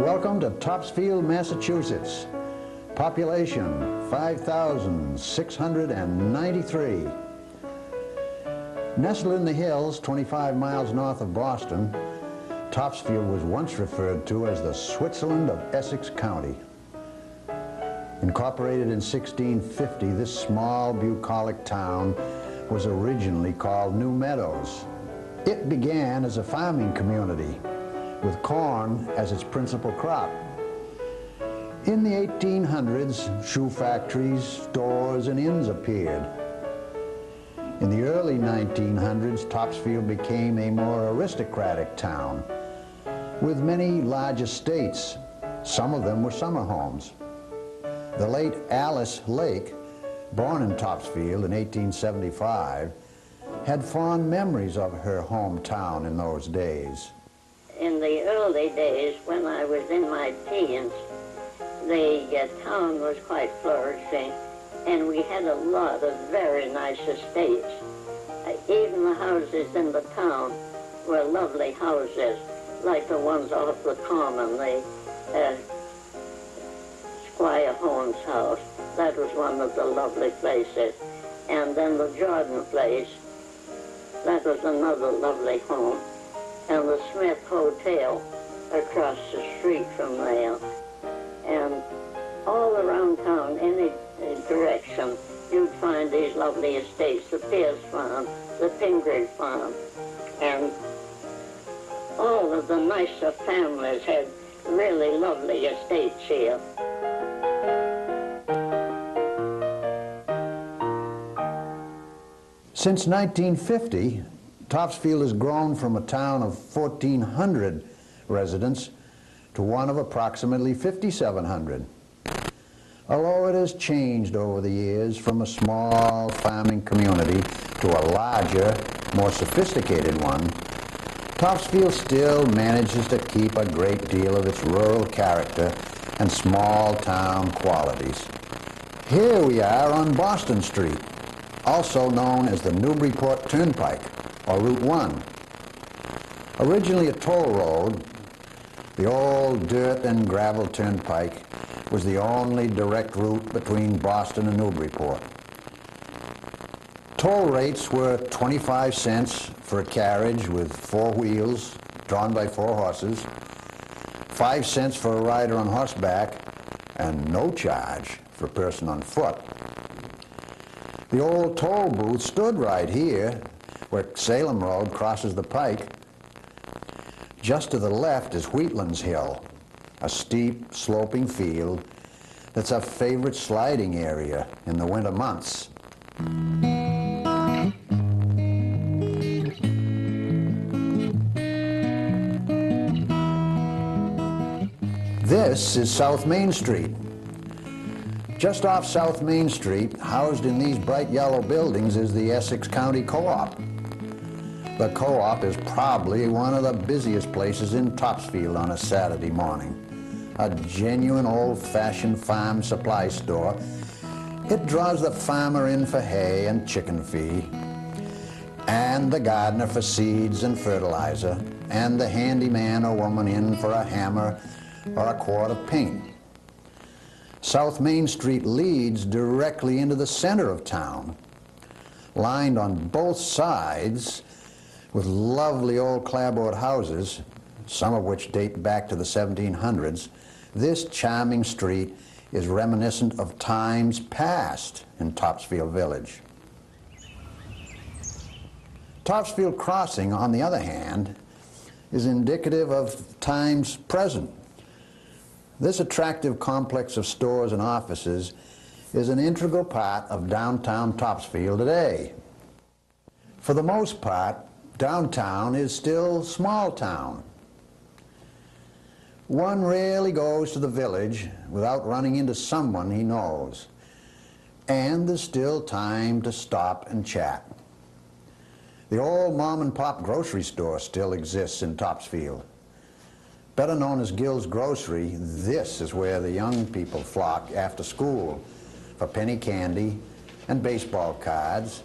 Welcome to Topsfield, Massachusetts. Population 5,693. Nestled in the hills 25 miles north of Boston, Topsfield was once referred to as the Switzerland of Essex County. Incorporated in 1650, this small bucolic town was originally called New Meadows. It began as a farming community, with corn as its principal crop. In the 1800s, shoe factories, stores, and inns appeared. In the early 1900s, Topsfield became a more aristocratic town, with many large estates. Some of them were summer homes. The late Alice Lake, born in Topsfield in 1875, had fond memories of her hometown in those days. In the early days, when I was in my teens, the town was quite flourishing, and we had a lot of very nice estates. Even the houses in the town were lovely houses, like the ones off the common, the Squire Holmes' house. That was one of the lovely places. And then the Jordan place, that was another lovely home. And the Smith Hotel across the street from there. And all around town, any direction, you'd find these lovely estates, the Pierce Farm, the Pingrid Farm, and all of the nicer families had really lovely estates here. Since 1950, Topsfield has grown from a town of 1,400 residents to one of approximately 5,700. Although it has changed over the years from a small farming community to a larger, more sophisticated one, Topsfield still manages to keep a great deal of its rural character and small town qualities. Here we are on Boston Street, also known as the Newburyport Turnpike, or Route 1. Originally a toll road, the old dirt and gravel turnpike was the only direct route between Boston and Newburyport. Toll rates were 25 cents for a carriage with 4 wheels drawn by 4 horses, 5 cents for a rider on horseback, and no charge for a person on foot. The old toll booth stood right here where Salem Road crosses the pike. Just to the left is Wheatlands Hill, a steep, sloping field that's a favorite sliding area in the winter months. This is South Main Street. Just off South Main Street, housed in these bright yellow buildings, is the Essex County Co-op. The Co-op is probably one of the busiest places in Topsfield on a Saturday morning. A genuine old-fashioned farm supply store. It draws the farmer in for hay and chicken feed, and the gardener for seeds and fertilizer, and the handyman or woman in for a hammer or a quart of paint. South Main Street leads directly into the center of town, lined on both sides with lovely old clapboard houses, some of which date back to the 1700s. This charming street is reminiscent of times past in Topsfield Village. Topsfield Crossing, on the other hand, is indicative of times present. This attractive complex of stores and offices is an integral part of downtown Topsfield today. For the most part, downtown is still small town. One rarely goes to the village without running into someone he knows, and there's still time to stop and chat. The old mom-and-pop grocery store still exists in Topsfield. Better known as Gill's Grocery, this is where the young people flock after school for penny candy and baseball cards.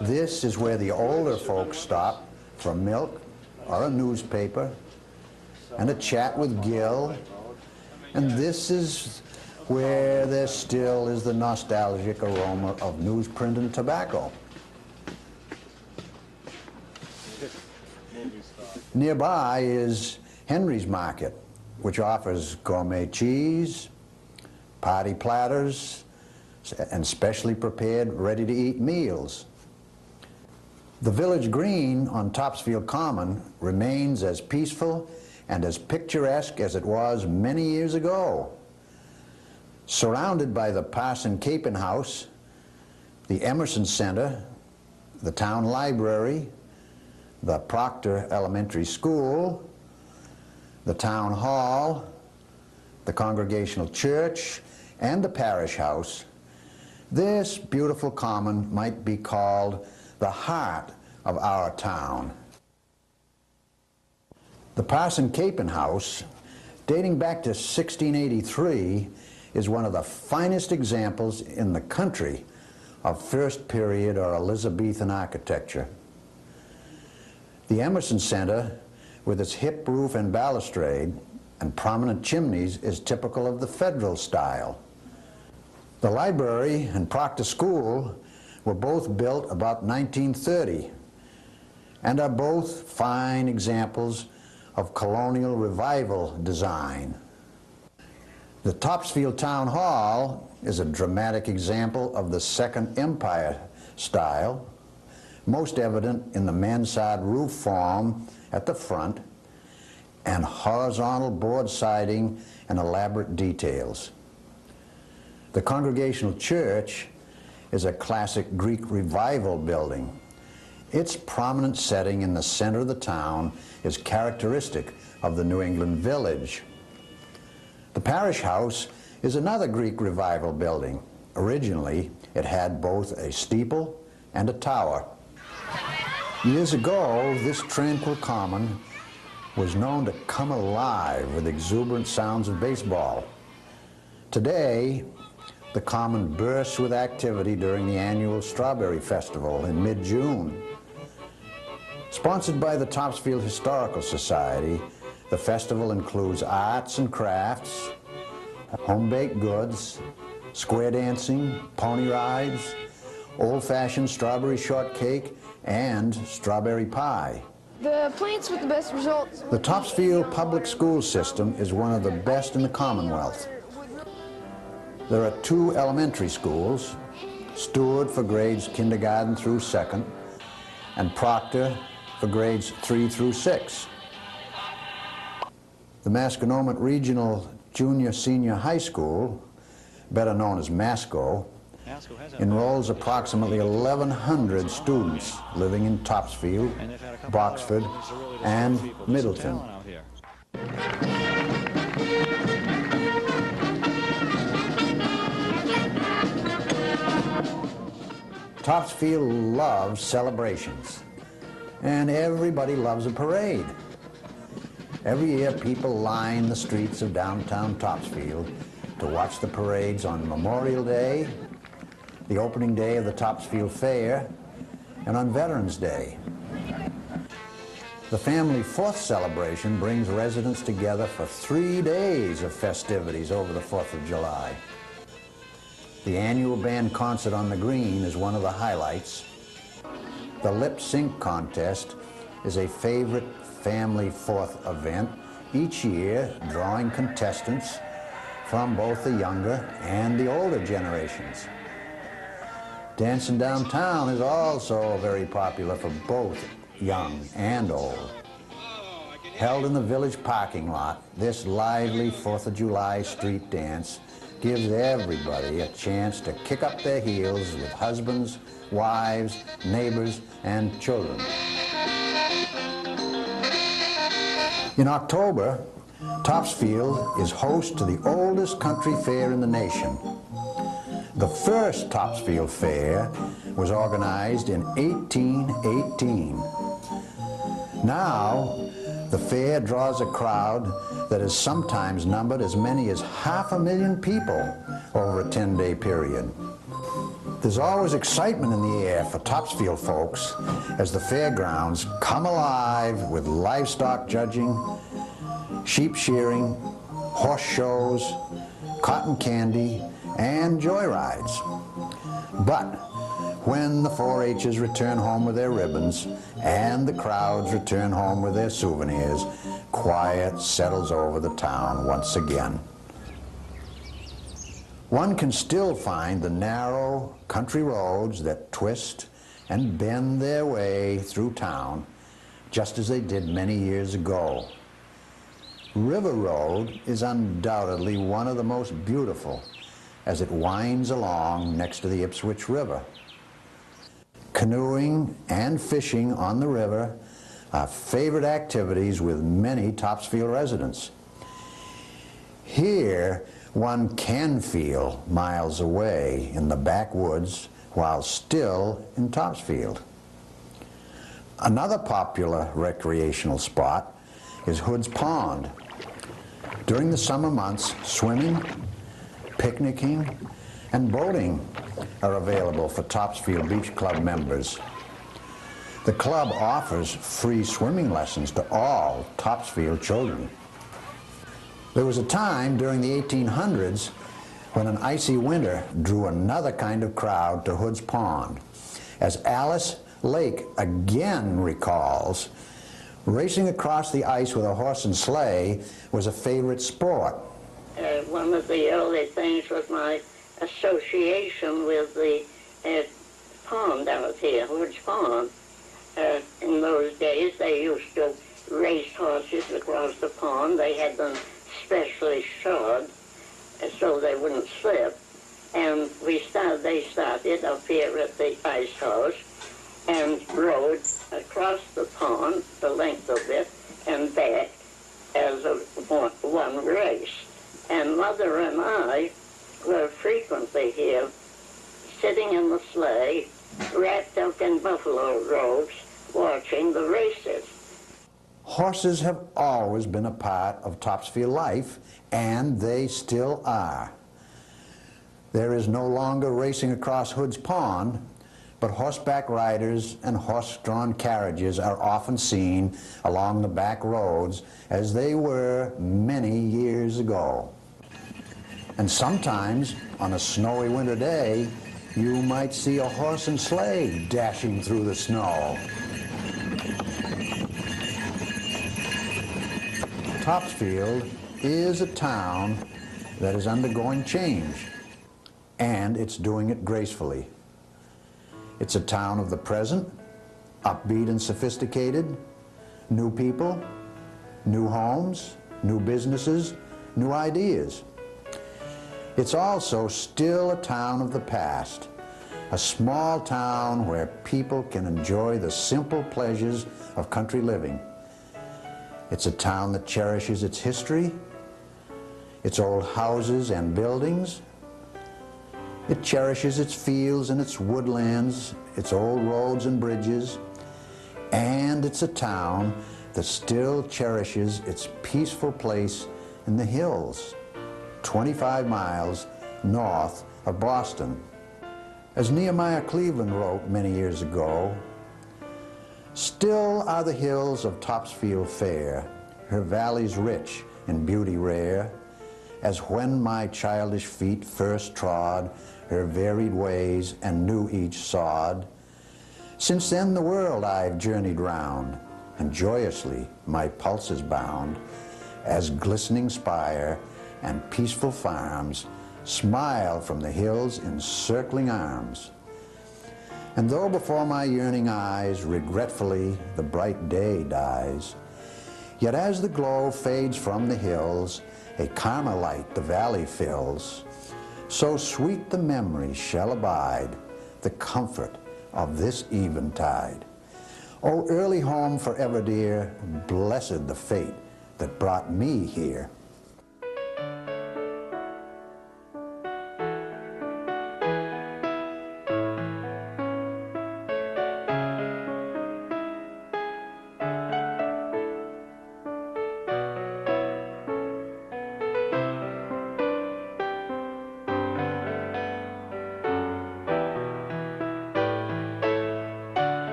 This is where the older folks stop for milk or a newspaper and a chat with Gill And this is where there still is the nostalgic aroma of newsprint and tobacco. Nearby is Henry's Market, which offers gourmet cheese, party platters, and specially prepared, ready-to-eat meals. The village green on Topsfield Common remains as peaceful and as picturesque as it was many years ago. Surrounded by the Parson Capon House, the Emerson Center, the town library, the Proctor Elementary School, the town hall, the Congregational Church, and the parish house, this beautiful common might be called the heart of our town. The Parson Capon House, dating back to 1683, is one of the finest examples in the country of first period or Elizabethan architecture. The Emerson Center, with its hip roof and balustrade and prominent chimneys, is typical of the Federal style. The library and Proctor School were both built about 1930 and are both fine examples of colonial revival design. The Topsfield Town Hall is a dramatic example of the Second Empire style, most evident in the mansard roof form at the front and horizontal board siding and elaborate details. The Congregational Church is a classic Greek Revival building. Its prominent setting in the center of the town is characteristic of the New England village. The parish house is another Greek Revival building. Originally, it had both a steeple and a tower. Years ago, this tranquil common was known to come alive with exuberant sounds of baseball. Today, the common bursts with activity during the annual Strawberry Festival in mid-June. Sponsored by the Topsfield Historical Society, the festival includes arts and crafts, home-baked goods, square dancing, pony rides, old-fashioned strawberry shortcake, and strawberry pie. The plants with the best results. The Topsfield public school system is one of the best in the Commonwealth. There are 2 elementary schools, Stewart for grades kindergarten through 2nd, and Proctor for grades 3 through 6. The Masconomet Regional Junior-Senior High School, better known as Masco, enrolls approximately 1,100 students living in Topsfield, Boxford, and Middleton. Topsfield loves celebrations, and everybody loves a parade. Every year, people line the streets of downtown Topsfield to watch the parades on Memorial Day, the opening day of the Topsfield Fair, and on Veterans Day. The family 4th celebration brings residents together for 3 days of festivities over the 4th of July. The annual band concert on the green is one of the highlights. The lip sync contest is a favorite family 4th event each year, drawing contestants from both the younger and the older generations. Dancing downtown is also very popular for both young and old. Held in the village parking lot, this lively 4th of July street dance gives everybody a chance to kick up their heels with husbands, wives, neighbors, and children. In October, Topsfield is host to the oldest country fair in the nation. The first Topsfield Fair was organized in 1818. Now, the fair draws a crowd that is sometimes numbered as many as 500,000 people over a 10-day period. There's always excitement in the air for Topsfield folks as the fairgrounds come alive with livestock judging, sheep shearing, horse shows, cotton candy, and joyrides. But when the 4-H's return home with their ribbons and the crowds return home with their souvenirs, quiet settles over the town once again. One can still find the narrow country roads that twist and bend their way through town, just as they did many years ago. River Road is undoubtedly one of the most beautiful, as it winds along next to the Ipswich River. Canoeing and fishing on the river are favorite activities with many Topsfield residents. Here, one can feel miles away in the backwoods while still in Topsfield. Another popular recreational spot is Hood's Pond. During the summer months, swimming, picnicking, and boating are available for Topsfield Beach Club members. The club offers free swimming lessons to all Topsfield children. There was a time during the 1800s when an icy winter drew another kind of crowd to Hood's Pond. As Alice Lake again recalls, racing across the ice with a horse and sleigh was a favorite sport. One of the early things was my association with the pond out here, Hood's Pond. In those days, they used to race horses across the pond. They had them specially shod so they wouldn't slip. And they started up here at the ice house and rode across the pond, the length of it, and back as one race. And Mother and I were frequently here, sitting in the sleigh, wrapped up in buffalo robes, watching the races. Horses have always been a part of Topsfield life, and they still are. There is no longer racing across Hood's Pond, but horseback riders and horse-drawn carriages are often seen along the back roads as they were many years ago. And sometimes, on a snowy winter day, you might see a horse and sleigh dashing through the snow. Topsfield is a town that is undergoing change, and it's doing it gracefully. It's a town of the present, upbeat and sophisticated, new people, new homes, new businesses, new ideas. It's also still a town of the past, a small town where people can enjoy the simple pleasures of country living. It's a town that cherishes its history, its old houses and buildings. It cherishes its fields and its woodlands, its old roads and bridges. And it's a town that still cherishes its peaceful place in the hills, 25 miles north of Boston. As Nehemiah Cleveland wrote many years ago, "Still are the hills of Topsfield fair, her valleys rich in beauty rare, as when my childish feet first trod her varied ways and knew each sod. Since then the world I've journeyed round, and joyously my pulses bound, as glistening spire and peaceful farms smile from the hills' encircling arms. And though before my yearning eyes regretfully the bright day dies, yet as the glow fades from the hills, a calmer light the valley fills, so sweet the memory shall abide, the comfort of this eventide. O early home forever dear, blessed the fate that brought me here."